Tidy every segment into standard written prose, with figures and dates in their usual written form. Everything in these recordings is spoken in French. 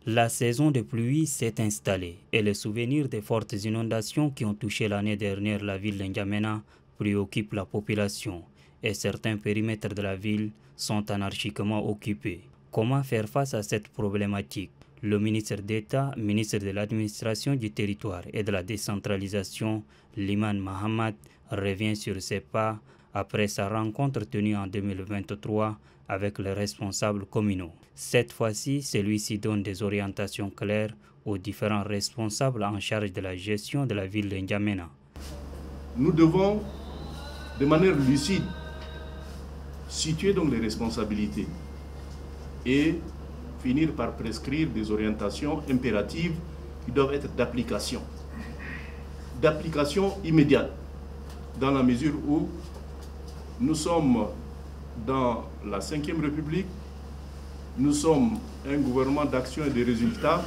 La saison de pluie s'est installée et le souvenir des fortes inondations qui ont touché l'année dernière la ville d'Njamena préoccupe la population et certains périmètres de la ville sont anarchiquement occupés. Comment faire face à cette problématique? Le ministre d'État, ministre de l'administration du territoire et de la décentralisation, Liman Mahamat, revient sur ses pas après sa rencontre tenue en 2023 avec les responsables communaux. Cette fois-ci, celui-ci donne des orientations claires aux différents responsables en charge de la gestion de la ville de N'Djamena. Nous devons, de manière lucide, situer donc les responsabilités et finir par prescrire des orientations impératives qui doivent être d'application immédiate, dans la mesure où nous sommes dans la Ve République, nous sommes un gouvernement d'action et de résultats,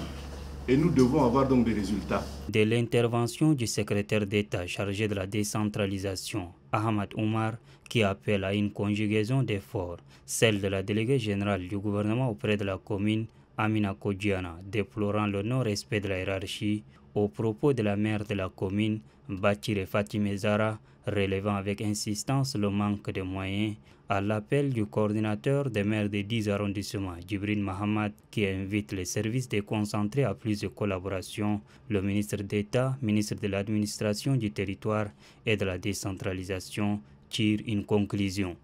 et nous devons avoir donc des résultats. De l'intervention du secrétaire d'État chargé de la décentralisation, Ahmad Oumar, qui appelle à une conjugaison d'efforts, celle de la déléguée générale du gouvernement auprès de la commune, Amina Kodjiana, déplorant le non-respect de la hiérarchie, au propos de la maire de la commune, Bakire Fatime Zara, relevant avec insistance le manque de moyens, à l'appel du coordinateur des maires des 10 arrondissements, Djibril Mahamad, qui invite les services déconcentrés à plus de collaboration, le ministre d'État, ministre de l'administration du territoire et de la décentralisation, tire une conclusion.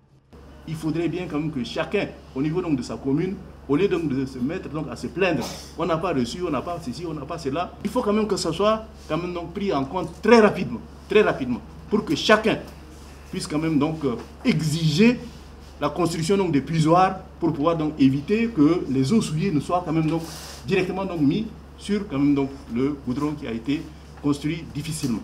Il faudrait bien quand même que chacun, au niveau donc de sa commune, au lieu donc de se mettre donc à se plaindre, on n'a pas reçu, on n'a pas ceci, on n'a pas cela, il faut quand même que ce soit quand même donc pris en compte très rapidement, pour que chacun puisse quand même donc exiger la construction donc des puisoirs pour pouvoir donc éviter que les eaux souillées ne soient quand même donc directement donc mis sur quand même donc le goudron qui a été construit difficilement.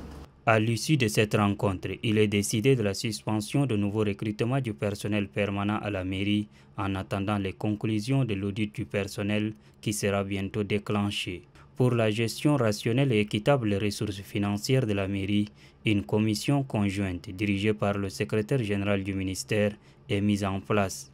À l'issue de cette rencontre, il est décidé de la suspension de nouveaux recrutements du personnel permanent à la mairie en attendant les conclusions de l'audit du personnel qui sera bientôt déclenché. Pour la gestion rationnelle et équitable des ressources financières de la mairie, une commission conjointe dirigée par le secrétaire général du ministère est mise en place.